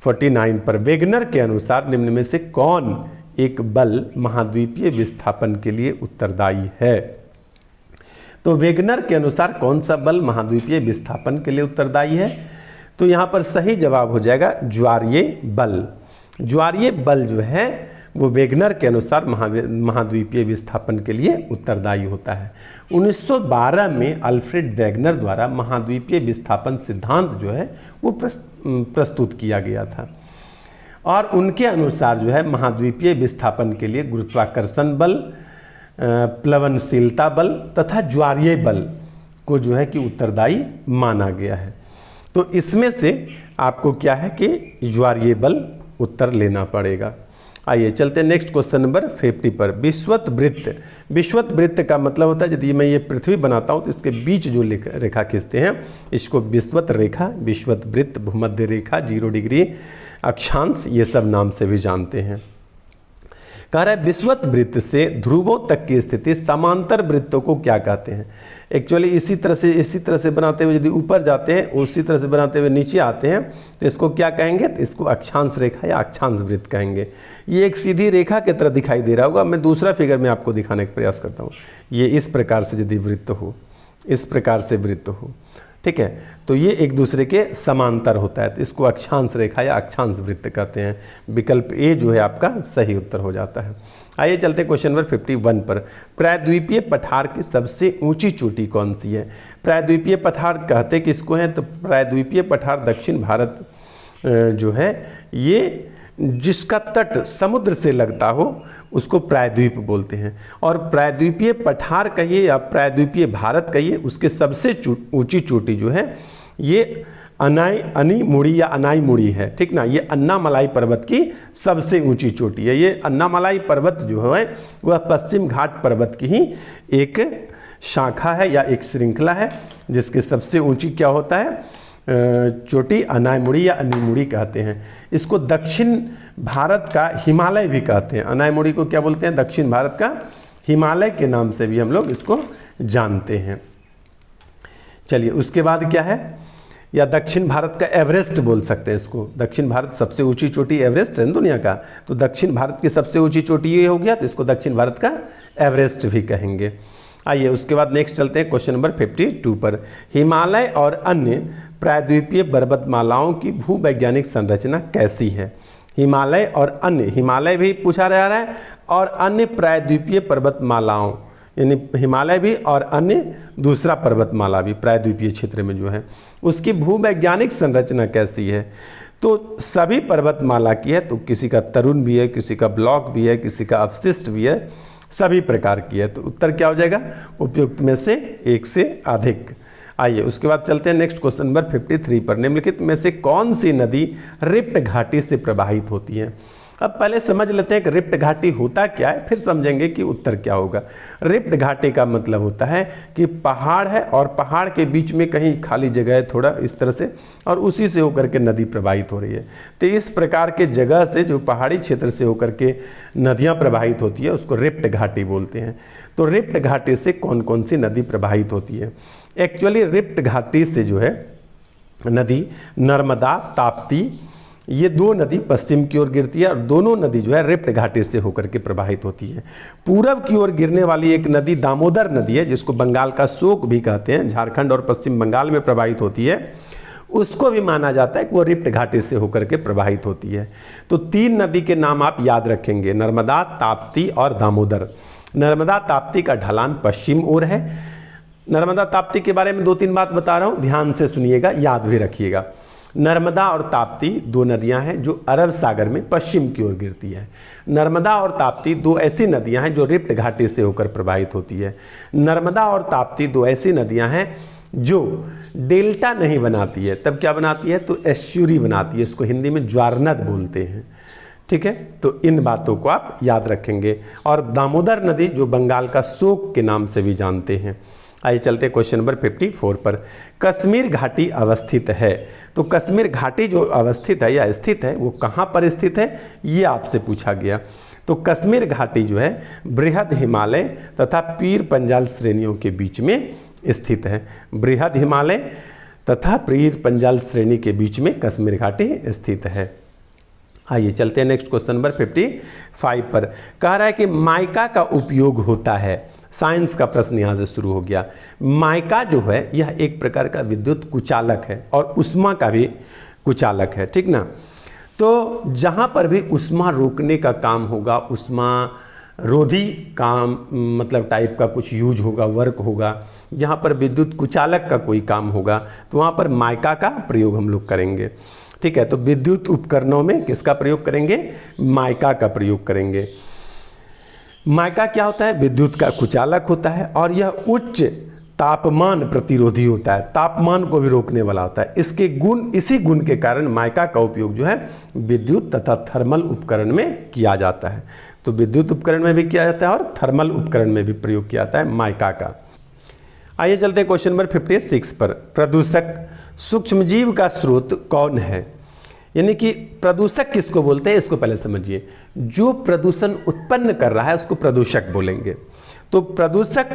49 पर। वेगनर के अनुसार निम्न में से कौन एक बल महाद्वीपीय विस्थापन के लिए उत्तरदायी है? तो वेगनर के अनुसार कौन सा बल महाद्वीपीय विस्थापन के लिए उत्तरदायी है? तो यहाँ पर सही जवाब हो जाएगा ज्वारीय बल। ज्वारीय बल जो है वो वेगनर के अनुसार महाद्वीपीय विस्थापन के लिए उत्तरदायी होता है। 1912 में अल्फ्रेड वेगनर द्वारा महाद्वीपीय विस्थापन सिद्धांत जो है वो प्रस्तुत किया गया था। और उनके अनुसार जो है महाद्वीपीय विस्थापन के लिए गुरुत्वाकर्षण बल, प्लवनशीलता बल तथा ज्वारीय बल को जो है कि उत्तरदायी माना गया है। तो इसमें से आपको क्या है कि ज्वारीय बल उत्तर लेना पड़ेगा। आइए चलते हैं नेक्स्ट क्वेश्चन नंबर 50 पर। विषुवत वृत्त। विषुवत वृत्त का मतलब होता है यदि मैं ये पृथ्वी बनाता हूँ तो इसके बीच जो रेखा खींचते हैं इसको विषुवत रेखा, विषुवत वृत्त, भूमध्य रेखा, 0 डिग्री, अक्षांश, ये सब नाम से भी जानते हैं। कह रहा है विषुवत वृत्त से ध्रुवों तक की स्थिति समांतर वृत्तों को क्या कहते हैं? एक्चुअली इसी तरह से बनाते हुए यदि ऊपर जाते हैं, उसी तरह से बनाते हुए नीचे आते हैं तो इसको क्या कहेंगे? तो इसको अक्षांश रेखा या अक्षांश वृत्त कहेंगे। ये एक सीधी रेखा की तरह दिखाई दे रहा होगा। मैं दूसरा फिगर में आपको दिखाने का प्रयास करता हूँ। ये इस प्रकार से यदि वृत्त हो, इस प्रकार से वृत्त हो, ठीक है, तो ये एक दूसरे के समांतर होता है तो इसको अक्षांश रेखा या अक्षांश वृत्त कहते हैं। विकल्प ए जो है आपका सही उत्तर हो जाता है। आइए चलते हैं क्वेश्चन नंबर 51 पर। प्रायद्वीपीय पठार की सबसे ऊंची चोटी कौन सी है? प्रायद्वीपीय पठार कहते किसको हैं? तो प्रायद्वीपीय पठार दक्षिण भारत जो है ये जिसका तट समुद्र से लगता हो उसको प्रायद्वीप बोलते हैं। और प्रायद्वीपीय पठार कहिए या प्रायद्वीपीय भारत कहिए, उसके सबसे ऊंची चोटी जो है ये अनीमुड़ी या अनाईमुड़ी है, ठीक ना। ये अन्नामलाई पर्वत की सबसे ऊंची चोटी है। ये अन्नामलाई पर्वत जो है वह पश्चिम घाट पर्वत की ही एक शाखा है या एक श्रृंखला है जिसकी सबसे ऊंची क्या होता है? चोटी अनाईमुड़ी या अनीमुड़ी कहते हैं। इसको दक्षिण भारत का हिमालय भी कहते हैं। अनाईमुड़ी को क्या बोलते हैं? दक्षिण भारत का हिमालय के नाम से भी हम लोग इसको जानते हैं। चलिए उसके बाद क्या है? या दक्षिण भारत का एवरेस्ट बोल सकते हैं इसको। दक्षिण भारत सबसे ऊंची चोटी एवरेस्ट है दुनिया का, तो दक्षिण भारत की सबसे ऊंची चोटी ये हो गया, तो इसको दक्षिण भारत का एवरेस्ट भी कहेंगे। आइए उसके बाद नेक्स्ट चलते हैं क्वेश्चन नंबर 52 पर। हिमालय और अन्य प्रायद्वीपीय पर्वतमालाओं की भूवैज्ञानिक संरचना कैसी है? हिमालय और अन्य, हिमालय भी पूछा जा रहा है और अन्य प्रायद्वीपीय पर्वतमालाओं, यानी हिमालय भी और अन्य दूसरा पर्वतमाला भी प्रायद्वीपीय क्षेत्र में जो है, उसकी भूवैज्ञानिक संरचना कैसी है? तो सभी पर्वतमाला की है, तो किसी का तरुण भी है, किसी का ब्लॉक भी है, किसी का अवशिष्ट भी है, सभी प्रकार की है। तो उत्तर क्या हो जाएगा? उपयुक्त में से एक से अधिक। आइए उसके बाद चलते हैं नेक्स्ट क्वेश्चन नंबर 53 पर। निम्नलिखित में से कौन सी नदी रिफ्ट घाटी से प्रवाहित होती है? अब पहले समझ लेते हैं कि रिफ्ट घाटी होता क्या है, फिर समझेंगे कि उत्तर क्या होगा। रिफ्ट घाटी का मतलब होता है कि पहाड़ है और पहाड़ के बीच में कहीं खाली जगह है थोड़ा इस तरह से, और उसी से होकर के नदी प्रवाहित हो रही है। तो इस प्रकार के जगह से, जो पहाड़ी क्षेत्र से होकर के नदियाँ प्रवाहित होती है, उसको रिफ्ट घाटी बोलते हैं। तो रिफ्ट घाटी से कौन कौन सी नदी प्रवाहित होती है? एक्चुअली रिफ्ट घाटी से जो है नदी नर्मदा, ताप्ती, ये दो नदी पश्चिम की ओर गिरती है और दोनों नदी जो है रिफ्ट घाटी से होकर के प्रवाहित होती है। पूरब की ओर गिरने वाली एक नदी दामोदर नदी है, जिसको बंगाल का शोक भी कहते हैं, झारखंड और पश्चिम बंगाल में प्रवाहित होती है, उसको भी माना जाता है कि वो रिफ्ट घाटी से होकर के प्रवाहित होती है। तो तीन नदी के नाम आप याद रखेंगे, नर्मदा, ताप्ती और दामोदर। नर्मदा ताप्ती का ढलान पश्चिम ओर है। नर्मदा ताप्ती के बारे में 2-3 बात बता रहा हूँ, ध्यान से सुनिएगा, याद भी रखिएगा। नर्मदा और ताप्ती दो नदियां हैं जो अरब सागर में पश्चिम की ओर गिरती है। नर्मदा और ताप्ती दो ऐसी नदियां हैं जो रिफ्ट घाटी से होकर प्रवाहित होती है। नर्मदा और ताप्ती दो ऐसी नदियां हैं जो डेल्टा नहीं बनाती है, तब क्या बनाती है? तो एस्चुरी बनाती है, इसको हिंदी में ज्वारनद बोलते हैं। ठीक है, तो इन बातों को आप याद रखेंगे। और दामोदर नदी जो बंगाल का शोक के नाम से भी जानते हैं। आइए चलते क्वेश्चन नंबर 54 पर। कश्मीर घाटी अवस्थित है, तो कश्मीर घाटी जो अवस्थित है या स्थित है, वो कहाँ पर स्थित है, ये आपसे पूछा गया। तो कश्मीर घाटी जो है बृहद हिमालय तथा पीर पंजाल श्रेणियों के बीच में स्थित है। बृहद हिमालय तथा पीर पंजाल श्रेणी के बीच में कश्मीर घाटी स्थित है। आइए चलते हैं नेक्स्ट क्वेश्चन नंबर 55 पर। कह रहा है कि माइका का उपयोग होता है। साइंस का प्रश्न यहाँ से शुरू हो गया। माइका जो है यह एक प्रकार का विद्युत कुचालक है और उष्मा का भी कुचालक है, ठीक ना। तो जहाँ पर भी उष्मा रोकने का काम होगा, उष्मा रोधी काम मतलब टाइप का कुछ यूज होगा, वर्क होगा, जहाँ पर विद्युत कुचालक का कोई काम होगा, तो वहाँ पर माइका का प्रयोग हम लोग करेंगे। ठीक है, तो विद्युत उपकरणों में किसका प्रयोग करेंगे? माइका का प्रयोग करेंगे। माइका क्या होता है? विद्युत का कुचालक होता है और यह उच्च तापमान प्रतिरोधी होता है, तापमान को भी रोकने वाला होता है। इसके गुण, इसी गुण के कारण माइका का उपयोग जो है विद्युत तथा थर्मल उपकरण में किया जाता है। तो विद्युत उपकरण में भी किया जाता है और थर्मल उपकरण में भी प्रयोग किया जाता है माइका का। आइए चलते हैं क्वेश्चन नंबर 56 पर। प्रदूषक सूक्ष्मजीव का स्रोत कौन है? यानी कि प्रदूषक किसको बोलते हैं, इसको पहले समझिए। जो प्रदूषण उत्पन्न कर रहा है उसको प्रदूषक बोलेंगे। तो प्रदूषक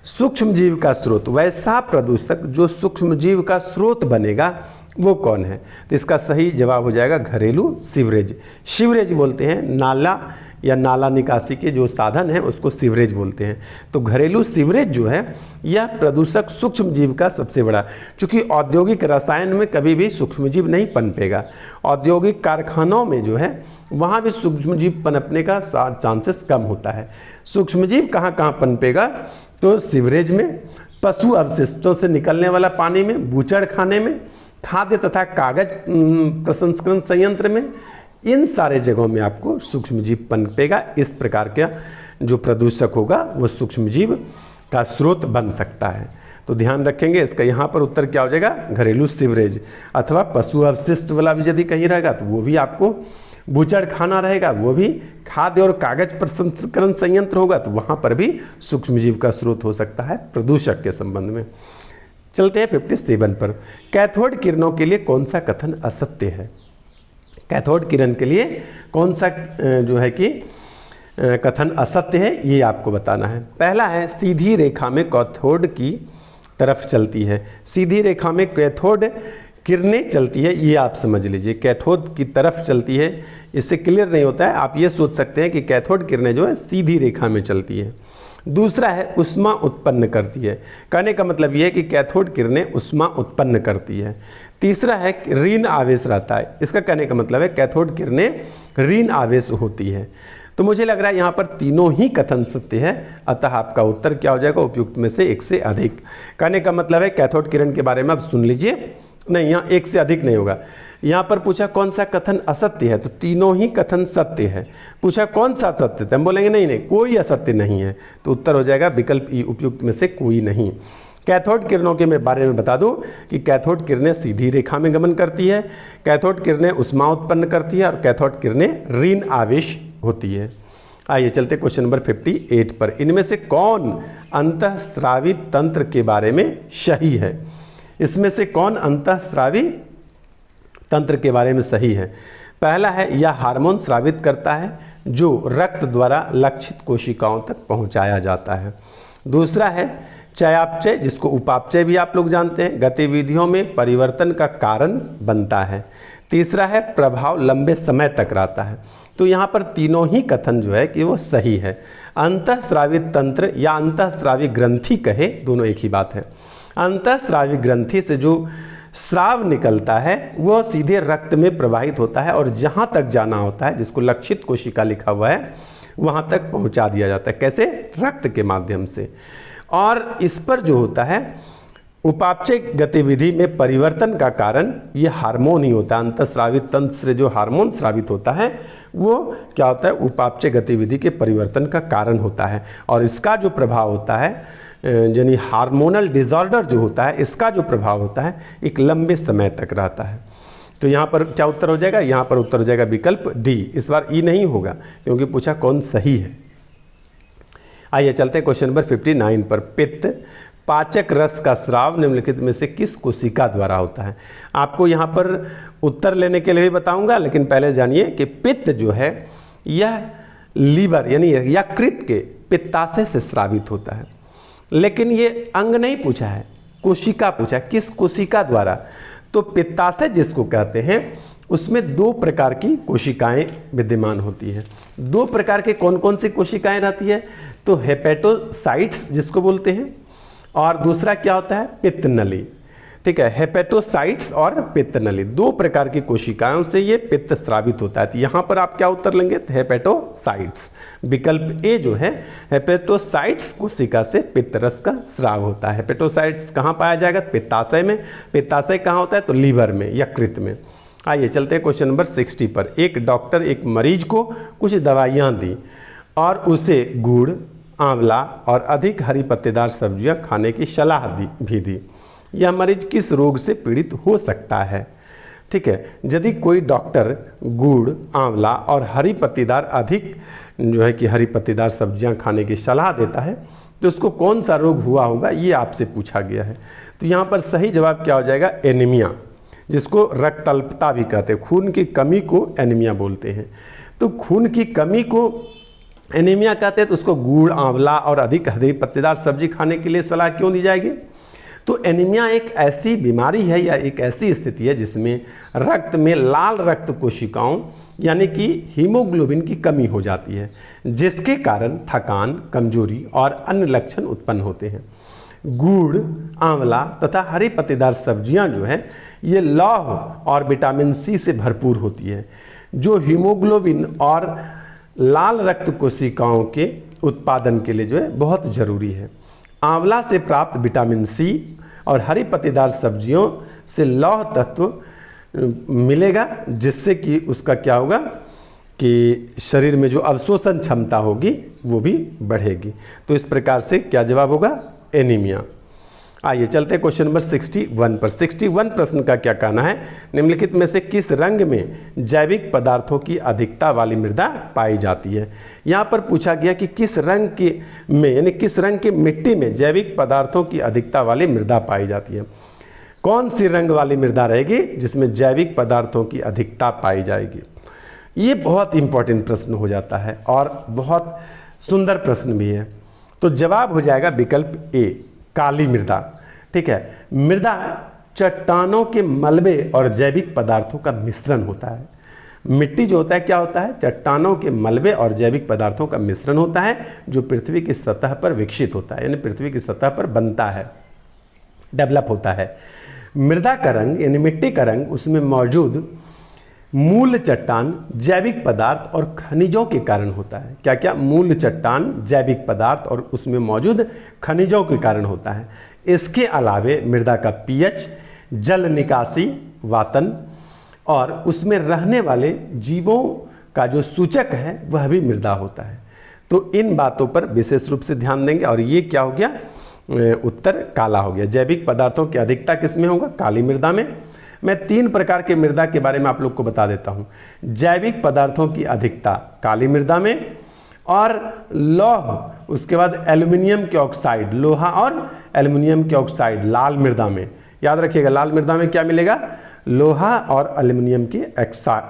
सूक्ष्मजीव का स्रोत, वैसा प्रदूषक जो सूक्ष्मजीव का स्रोत बनेगा वो कौन है? तो इसका सही जवाब हो जाएगा घरेलू सीवरेज। सीवरेज बोलते हैं नाला या नाला निकासी के जो साधन है उसको सीवरेज बोलते हैं। तो घरेलू सीवरेज जो है यह प्रदूषक सूक्ष्मजीव का सबसे बड़ा, क्योंकि औद्योगिक रसायन में कभी भी सूक्ष्मजीव नहीं पनपेगा। औद्योगिक कारखानों में जो है वहाँ भी सूक्ष्मजीव पनपने का चांसेस कम होता है। सूक्ष्मजीव कहाँ कहाँ पनपेगा? तो सीवरेज में, पशु अवशिष्टों से निकलने वाला पानी में, बूचड़खाने में, खाद्य तथा कागज प्रसंस्करण संयंत्र में, इन सारे जगहों में आपको सूक्ष्मजीव पनपेगा। इस प्रकार का जो प्रदूषक होगा वो सूक्ष्मजीव का स्रोत बन सकता है। तो ध्यान रखेंगे इसका, यहाँ पर उत्तर क्या हो जाएगा? घरेलू सीवरेज। अथवा पशु अवशिष्ट वाला भी यदि कहीं रहेगा तो वो भी आपको, बूचड़खाना रहेगा वो भी, खाद्य और कागज प्रसंस्करण संयंत्र होगा तो वहाँ पर भी सूक्ष्मजीव का स्रोत हो सकता है प्रदूषक के संबंध में। चलते हैं 57 पर। कैथोड किरणों के लिए कौन सा कथन असत्य है? कैथोड किरण के लिए कौन सा जो है कि कथन असत्य है, ये आपको बताना है। पहला है सीधी रेखा में कैथोड की तरफ चलती है। सीधी रेखा में कैथोड किरणें चलती है, ये आप समझ लीजिए, कैथोड की तरफ चलती है। इससे क्लियर नहीं होता है, आप ये सोच सकते हैं कि कैथोड किरणें जो है सीधी रेखा में चलती है। दूसरा है ऊष्मा उत्पन्न करती है, कहने का मतलब ये है कि कैथोड किरणें ऊष्मा उत्पन्न करती है। तीसरा है ऋण आवेश रहता है, इसका कहने का मतलब है कैथोड किरणें ऋण आवेश होती है। तो मुझे लग रहा है यहाँ पर तीनों ही कथन सत्य है, अतः आपका उत्तर क्या हो जाएगा, उपयुक्त में से एक से अधिक। कहने का मतलब है कैथोड किरण के बारे में अब सुन लीजिए, नहीं यहाँ एक से अधिक नहीं होगा। यहाँ पर पूछा कौन सा कथन असत्य है, तो तीनों ही कथन सत्य है। पूछा कौन सा असत्य, तो हम बोलेंगे नहीं नहीं कोई असत्य नहीं है, तो उत्तर हो जाएगा विकल्प ई, उपयुक्त में से कोई नहीं। कैथोड किरणों के मैं बारे में बता दूं कि कैथोड किरणें सीधी रेखा में गमन करती है, कैथोड किरणें ऊष्मा उत्पन्न करती है और कैथोड किरणें ऋण आवेश होती है। आइए चलते क्वेश्चन नंबर 58 पर। इनमें से कौन अंतःस्रावी तंत्र के बारे में सही है, इसमें से कौन अंतःस्रावी तंत्र के बारे में सही है। पहला है यह हार्मोन स्रावित करता है जो रक्त द्वारा लक्षित कोशिकाओं तक पहुंचाया जाता है। दूसरा है चयापचय, जिसको उपापचय भी आप लोग जानते हैं, गतिविधियों में परिवर्तन का कारण बनता है। तीसरा है प्रभाव लंबे समय तक रहता है। तो यहाँ पर तीनों ही कथन जो है कि वो सही है। अंतःस्रावित तंत्र या अंतःस्रावी ग्रंथि कहे, दोनों एक ही बात है। अंतःस्रावी ग्रंथि से जो स्राव निकलता है वह सीधे रक्त में प्रवाहित होता है और जहाँ तक जाना होता है, जिसको लक्षित कोशिका लिखा हुआ है, वहाँ तक पहुँचा दिया जाता है। कैसे? रक्त के माध्यम से। और इस पर जो होता है उपापचय गतिविधि में परिवर्तन का कारण ये हार्मोन ही होता है। अंतःस्रावित तंत्र से जो हार्मोन स्रावित होता है वो क्या होता है, उपापचय गतिविधि के परिवर्तन का कारण होता है। और इसका जो प्रभाव होता है, यानी हार्मोनल डिसऑर्डर जो होता है, इसका जो प्रभाव होता है एक लंबे समय तक रहता है। तो यहाँ पर क्या उत्तर हो जाएगा, यहाँ पर उत्तर हो जाएगा विकल्प डी। इस बार ई नहीं होगा क्योंकि पूछा कौन सही है। आइए चलते हैं क्वेश्चन नंबर 59 पर। पित्त पाचक रस का स्राव निम्नलिखित में से किस कोशिका द्वारा होता है। आपको यहाँ पर उत्तर लेने के लिए भी बताऊंगा, लेकिन पहले जानिए कि पित्त जो है यह लीवर यानी यकृत के पित्ताशय से स्रावित होता है। लेकिन ये अंग नहीं पूछा है, कोशिका पूछा है, किस कोशिका द्वारा। तो पित्ताशय जिसको कहते हैं उसमें दो प्रकार की कोशिकाएं विद्यमान होती हैं। दो प्रकार के कौन कौन सी कोशिकाएं रहती है, तो हेपेटोसाइट्स जिसको बोलते हैं, और दूसरा क्या होता है, पित्त नली। ठीक है, हेपेटोसाइट्स और पित्त नली, दो प्रकार की कोशिकाओं से ये पित्त स्रावित होता है। तो यहाँ पर आप क्या उत्तर लेंगे, तो हेपेटोसाइट्स। विकल्प ए जो है हेपेटोसाइट्स कोशिका से पित्त रस का स्राव होता है। हेपेटोसाइट्स कहाँ पाया जाएगा, पित्ताशय में। पित्ताशय कहाँ होता है, तो लीवर में, यकृत में। आइए चलते हैं क्वेश्चन नंबर 60 पर। एक डॉक्टर एक मरीज को कुछ दवाइयाँ दी और उसे गुड़, आंवला और अधिक हरी पत्तेदार सब्जियां खाने की सलाह भी दी। यह मरीज किस रोग से पीड़ित हो सकता है। ठीक है, यदि कोई डॉक्टर गुड़, आंवला और हरी पत्तेदार अधिक जो है कि हरी पत्तेदार सब्जियां खाने की सलाह देता है तो उसको कौन सा रोग हुआ होगा, ये आपसे पूछा गया है। तो यहाँ पर सही जवाब क्या हो जाएगा, एनीमिया, जिसको रक्त अल्पता भी कहते हैं। खून की कमी को एनीमिया बोलते हैं। तो खून की कमी को एनीमिया कहते हैं, तो उसको गुड़, आंवला और अधिक हरी पत्तेदार सब्जी खाने के लिए सलाह क्यों दी जाएगी। तो एनीमिया एक ऐसी बीमारी है या एक ऐसी स्थिति है जिसमें रक्त में लाल रक्त कोशिकाओं यानी कि हीमोग्लोबिन की कमी हो जाती है, जिसके कारण थकान, कमजोरी और अन्य लक्षण उत्पन्न होते हैं। गुड़, आंवला तथा हरी पत्तेदार सब्जियां जो है ये लौह और विटामिन सी से भरपूर होती है, जो हीमोग्लोबिन और लाल रक्त कोशिकाओं के उत्पादन के लिए जो है बहुत ज़रूरी है। आंवला से प्राप्त विटामिन सी और हरी पत्तेदार सब्जियों से लौह तत्व मिलेगा, जिससे कि उसका क्या होगा कि शरीर में जो अवशोषण क्षमता होगी वो भी बढ़ेगी। तो इस प्रकार से क्या जवाब होगा, एनीमिया। आइए चलते हैं क्वेश्चन नंबर 61 पर। 61 प्रश्न का क्या कहना है, निम्नलिखित में से किस रंग में जैविक पदार्थों की अधिकता वाली मृदा पाई जाती है। यहाँ पर पूछा गया कि किस रंग के में यानी किस रंग की मिट्टी में जैविक पदार्थों की अधिकता वाली मृदा पाई जाती है। कौन सी रंग वाली मृदा रहेगी जिसमें जैविक पदार्थों की अधिकता पाई जाएगी। ये बहुत इंपॉर्टेंट प्रश्न हो जाता है और बहुत सुंदर प्रश्न भी है। तो जवाब हो जाएगा विकल्प ए, काली मृदा। ठीक है, मृदा चट्टानों के मलबे और जैविक पदार्थों का मिश्रण होता है। मिट्टी जो होता है क्या होता है? चट्टानों के मलबे और जैविक पदार्थों का मिश्रण होता है जो पृथ्वी की सतह पर विकसित होता है, यानी पृथ्वी की सतह पर बनता है, डेवलप होता है। मृदा का रंग यानी मिट्टी का रंग, उसमें मौजूद मूल चट्टान, जैविक पदार्थ और खनिजों के कारण होता है। क्या क्या? मूल चट्टान, जैविक पदार्थ और उसमें मौजूद खनिजों के कारण होता है। इसके अलावे मृदा का पीएच, जल निकासी, वातन और उसमें रहने वाले जीवों का जो सूचक है वह भी मृदा होता है। तो इन बातों पर विशेष रूप से ध्यान देंगे। और ये क्या हो गया? उत्तर काला हो गया। जैविक पदार्थों की अधिकता किसमें होगा? काली मृदा में। मैं 3 प्रकार के मृदा के बारे में आप लोग को बता देता हूँ। जैविक पदार्थों की अधिकता काली मृदा में, और लौह, उसके बाद एल्युमिनियम के ऑक्साइड, लोहा और एल्युमिनियम के ऑक्साइड लाल मृदा में। याद रखिएगा, लाल मृदा में क्या मिलेगा? लोहा और एल्युमिनियम की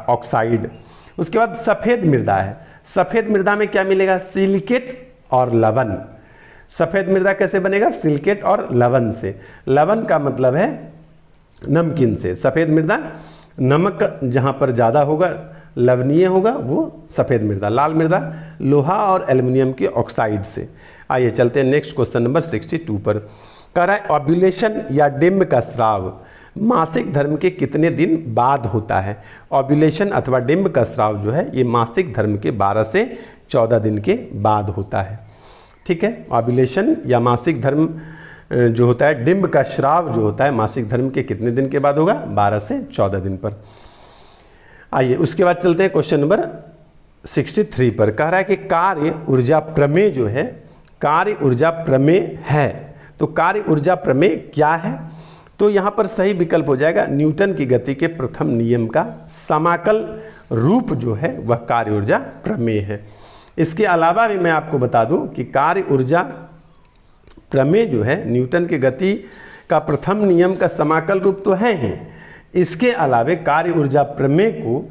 ऑक्साइड। उसके बाद सफ़ेद मृदा है। सफ़ेद मृदा में क्या मिलेगा? सिलिकेट और लवण। सफ़ेद मृदा कैसे बनेगा? सिलिकेट और लवण से। लवण का मतलब है नमकीन से। सफ़ेद मृदा नमक जहाँ पर ज़्यादा होगा, लवणीय होगा, वो सफ़ेद मृदा। लाल मृदा लोहा और एल्युमिनियम के ऑक्साइड से। आइए चलते हैं नेक्स्ट क्वेश्चन नंबर 62 पर। कह रहा है ओव्यूलेशन या डिंब का स्राव मासिक धर्म के कितने दिन बाद होता है? ओव्यूलेशन अथवा डिंब का स्राव जो है ये मासिक धर्म के 12 से 14 दिन के बाद होता है। ठीक है, ओव्यूलेशन या मासिक धर्म जो होता है, डिंब का स्राव जो होता है मासिक धर्म के कितने दिन के बाद होगा? 12 से 14 दिन पर। आइए उसके बाद चलते हैं क्वेश्चन नंबर 63 पर। कह रहा है कि कार्य ऊर्जा प्रमेय जो है, कार्य ऊर्जा प्रमेय है। तो कार्य ऊर्जा प्रमेय क्या है? तो यहाँ पर सही विकल्प हो जाएगा न्यूटन की गति के प्रथम नियम का समाकल रूप जो है वह कार्य ऊर्जा प्रमेय है। इसके अलावा भी मैं आपको बता दूं कि कार्य ऊर्जा प्रमेय जो है न्यूटन की गति का प्रथम नियम का समाकल रूप तो है ही, इसके अलावे कार्य ऊर्जा प्रमेय को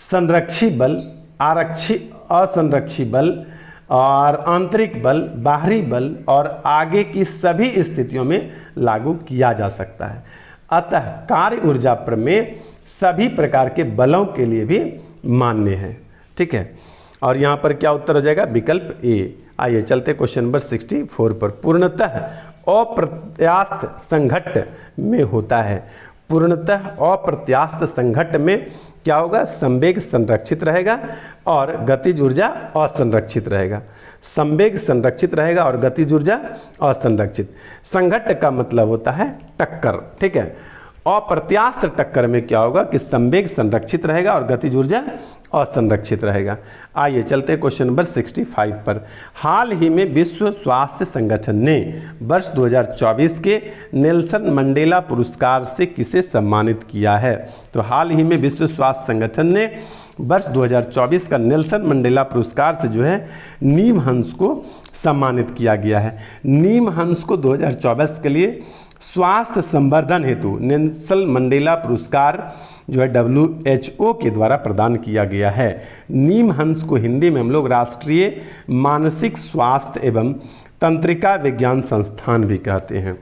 संरक्षी बल, आरक्षी असंरक्षी बल और आंतरिक बल, बाहरी बल और आगे की सभी स्थितियों में लागू किया जा सकता है। अतः कार्य ऊर्जा प्रमेय सभी प्रकार के बलों के लिए भी मान्य है। ठीक है, और यहाँ पर क्या उत्तर हो जाएगा? विकल्प ए। आइए चलते क्वेश्चन नंबर 64 पर। पूर्णतः अप्रत्यास्थ संघट्ट में होता है। पूर्णतः अप्रत्यास्थ संघट्ट में क्या होगा? संवेग संरक्षित रहेगा और गतिज ऊर्जा असंरक्षित रहेगा। संवेग संरक्षित रहेगा और गतिज ऊर्जा असंरक्षित। संघट्ट का मतलब होता है टक्कर। ठीक है, अप्रत्यास्थ टक्कर में क्या होगा कि संवेग संरक्षित रहेगा और गतिज ऊर्जा असंरक्षित रहेगा। आइए चलते हैं क्वेश्चन नंबर 65 पर। हाल ही में विश्व स्वास्थ्य संगठन ने वर्ष 2024 के नेल्सन मंडेला पुरस्कार से किसे सम्मानित किया है? तो हाल ही में विश्व स्वास्थ्य संगठन ने वर्ष 2024 का नेल्सन मंडेला पुरस्कार से जो है नीम हंस को सम्मानित किया गया है। नीम हंस को 2024 के लिए स्वास्थ्य संवर्धन हेतु नेल्सन मंडेला पुरस्कार जो है WHO के द्वारा प्रदान किया गया है। नीम हंस को हिंदी में हम लोग राष्ट्रीय मानसिक स्वास्थ्य एवं तंत्रिका विज्ञान संस्थान भी कहते हैं।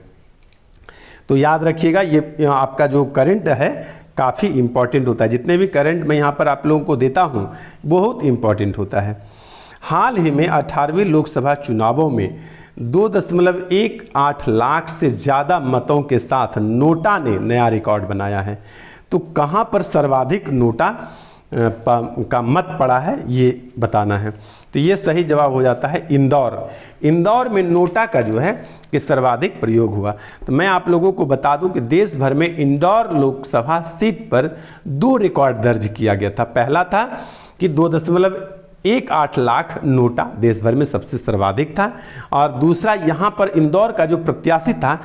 तो याद रखिएगा ये आपका जो करंट है काफ़ी इम्पॉर्टेंट होता है। जितने भी करंट मैं यहाँ पर आप लोगों को देता हूँ बहुत इम्पॉर्टेंट होता है। हाल ही में 18वीं लोकसभा चुनावों में 2.18 लाख से ज़्यादा मतों के साथ नोटा ने नया रिकॉर्ड बनाया है। तो कहाँ पर सर्वाधिक नोटा का मत पड़ा है ये बताना है। तो ये सही जवाब हो जाता है इंदौर। इंदौर में नोटा का जो है कि सर्वाधिक प्रयोग हुआ। तो मैं आप लोगों को बता दूं कि देश भर में इंदौर लोकसभा सीट पर 2 रिकॉर्ड दर्ज किया गया था। पहला था कि 2.18 लाख नोटा देश भर में सबसे सर्वाधिक था, और दूसरा यहाँ पर इंदौर का जो प्रत्याशी था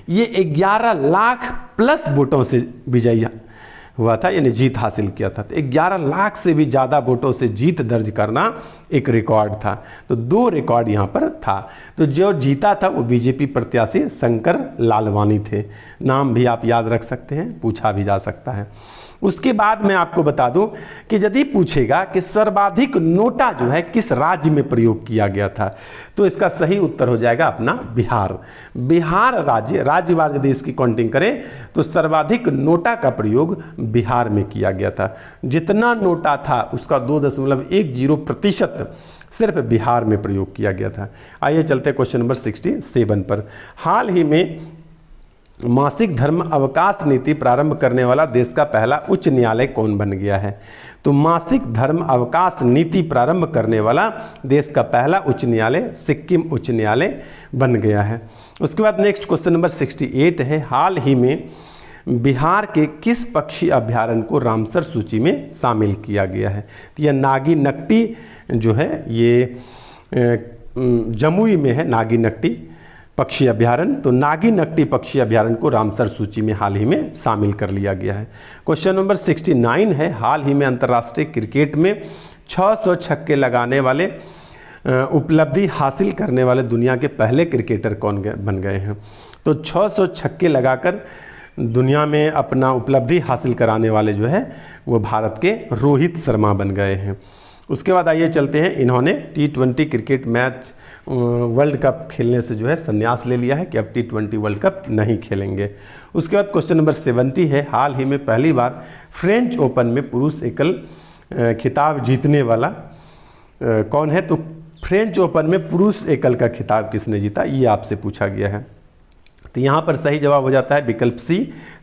ये 11 लाख प्लस वोटों से विजयी हुआ था, यानी जीत हासिल किया था। तो 11 लाख से भी ज़्यादा वोटों से जीत दर्ज करना एक रिकॉर्ड था। तो 2 रिकॉर्ड यहाँ पर था। तो जो जीता था वो बीजेपी प्रत्याशी शंकर लालवानी थे। नाम भी आप याद रख सकते हैं, पूछा भी जा सकता है। उसके बाद मैं आपको बता दूं कि यदि पूछेगा कि सर्वाधिक नोटा जो है किस राज्य में प्रयोग किया गया था, तो इसका सही उत्तर हो जाएगा अपना बिहार। बिहार राज्यवार यदि इसकी काउंटिंग करें तो सर्वाधिक नोटा का प्रयोग बिहार में किया गया था। जितना नोटा था उसका 2.10% सिर्फ बिहार में प्रयोग किया गया था। आइए चलते क्वेश्चन नंबर 67 पर। हाल ही में मासिक धर्म अवकाश नीति प्रारंभ करने वाला देश का पहला उच्च न्यायालय कौन बन गया है? तो मासिक धर्म अवकाश नीति प्रारंभ करने वाला देश का पहला उच्च न्यायालय सिक्किम उच्च न्यायालय बन गया है। उसके बाद नेक्स्ट क्वेश्चन नंबर 68 है। हाल ही में बिहार के किस पक्षी अभ्यारण्य को रामसर सूची में शामिल किया गया है? तो यह नागी नकटी जो है ये जमुई में है, नागी नकटी पक्षी अभ्यारण्य। तो नागी नकटी पक्षी अभ्यारण्य को रामसर सूची में हाल ही में शामिल कर लिया गया है। क्वेश्चन नंबर 69 है। हाल ही में अंतर्राष्ट्रीय क्रिकेट में 600 छक्के लगाने वाले उपलब्धि हासिल करने वाले दुनिया के पहले क्रिकेटर कौन बन गए हैं? तो 600 छक्के लगाकर दुनिया में अपना उपलब्धि हासिल कराने वाले जो है वो भारत के रोहित शर्मा बन गए हैं। उसके बाद आइए चलते हैं, इन्होंने T20 cricket match world cup खेलने से जो है संन्यास ले लिया है कि अब T20 वर्ल्ड कप नहीं खेलेंगे। उसके बाद क्वेश्चन नंबर 70 है। हाल ही में पहली बार फ्रेंच ओपन में पुरुष एकल खिताब जीतने वाला कौन है? तो फ्रेंच ओपन में पुरुष एकल का खिताब किसने जीता, ये आपसे पूछा गया है। तो यहाँ पर सही जवाब हो जाता है विकल्प सी,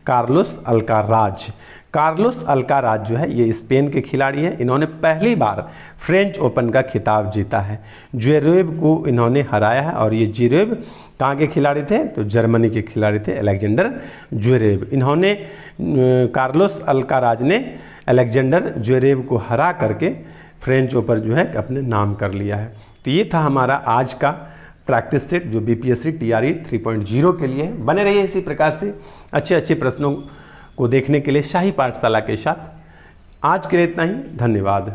कार्लोस अल्काराज। कार्लोस अल्काराज जो है ये स्पेन के खिलाड़ी हैं। इन्होंने पहली बार फ्रेंच ओपन का खिताब जीता है। ज्वेरेव को इन्होंने हराया है और ये ज्वेरेव कहाँ के खिलाड़ी थे? तो जर्मनी के खिलाड़ी थे, अलेक्जेंडर ज्वेरेव। इन्होंने कार्लोस अल्काराज ने अलेक्जेंडर ज्वेरेव को हरा करके फ्रेंच ओपन जो है अपने नाम कर लिया है। तो ये था हमारा आज का प्रैक्टिस सेट जो BPSC TRE 3.0 के लिए है। बने रहिए इसी प्रकार से अच्छे प्रश्नों को देखने के लिए शाही पाठशाला के साथ। आज के लिए इतना ही, धन्यवाद।